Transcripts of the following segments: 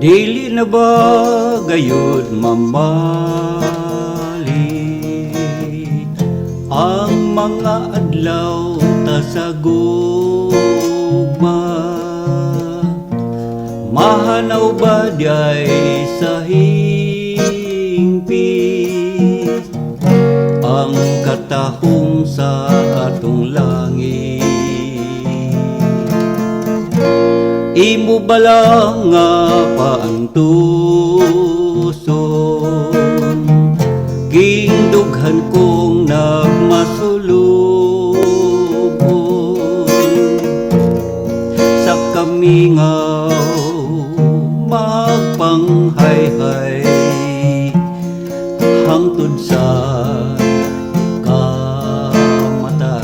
Dili na ba gayud mamali ang mga adlaw ta sa gugma? Mahanaw ba diay sa hingpit ang katahom sa atong langit? Imo balang nga paantuson, gindughan kong nagmasulubon sa kamingaw magpanghayhay hangtod sa kamatay.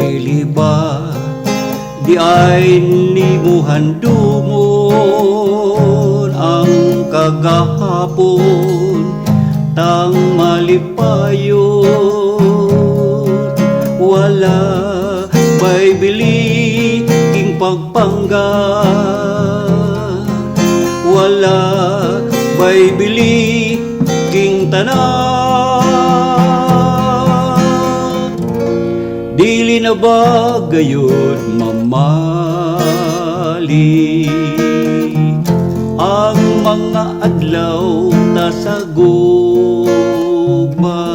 Dili ba di ay nimuhandumon ang kagahapon tang malipayon? Wala may bili king pagpangga, wala may bili king tanan. Dili na ba gayud mamali ang mga adlaw ta sa gugma?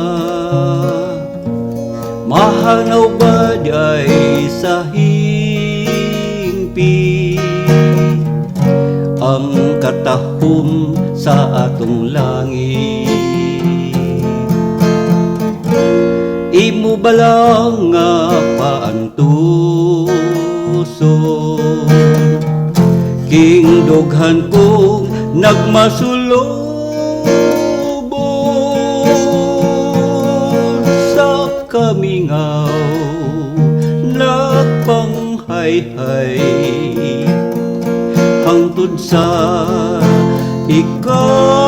Mahanaw ba diay sa hingpit ang katahom sa atong langit? Imo balang nga paantuson, gindughan kong nagmasulubon sa kamingaw nagpanghayhay hangtod sa ikaw